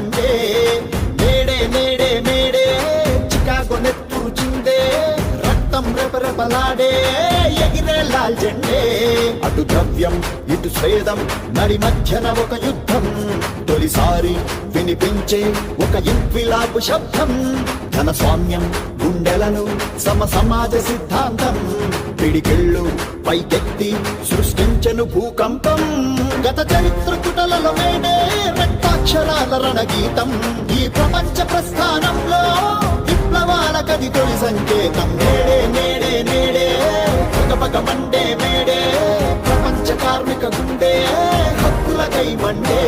Monday నేడే నేడే May Day Chicago నెత్తురు చిందే రక్తం రెపరెపలాడే ఎగిరే లాల్ జెండే అటు ద్రవ్యం ఇటు స్వేదం నడి మధ్యన ఒక యుద్ధం తొలిసారి వినిపించే ఒక ఇంక్విలాబు శబ్దం ధన స్వామ్యం గుండెలను సమాజ సిద్ధాంతం పిడికిళ్ళు పైకెత్తి సృష్టించను భూకంపం గత చరిత్ర పుటలలో మేడే రక్తాక్షరాల రణగీతం ఈ ప్రపంచ ప్రస్థానంలో విప్లవాల కది తొలి సంకేతం నేడే నేడే నేడే పగ మండే మేడే ప్రపంచ కార్మిక గుండె హక్కులకై మండే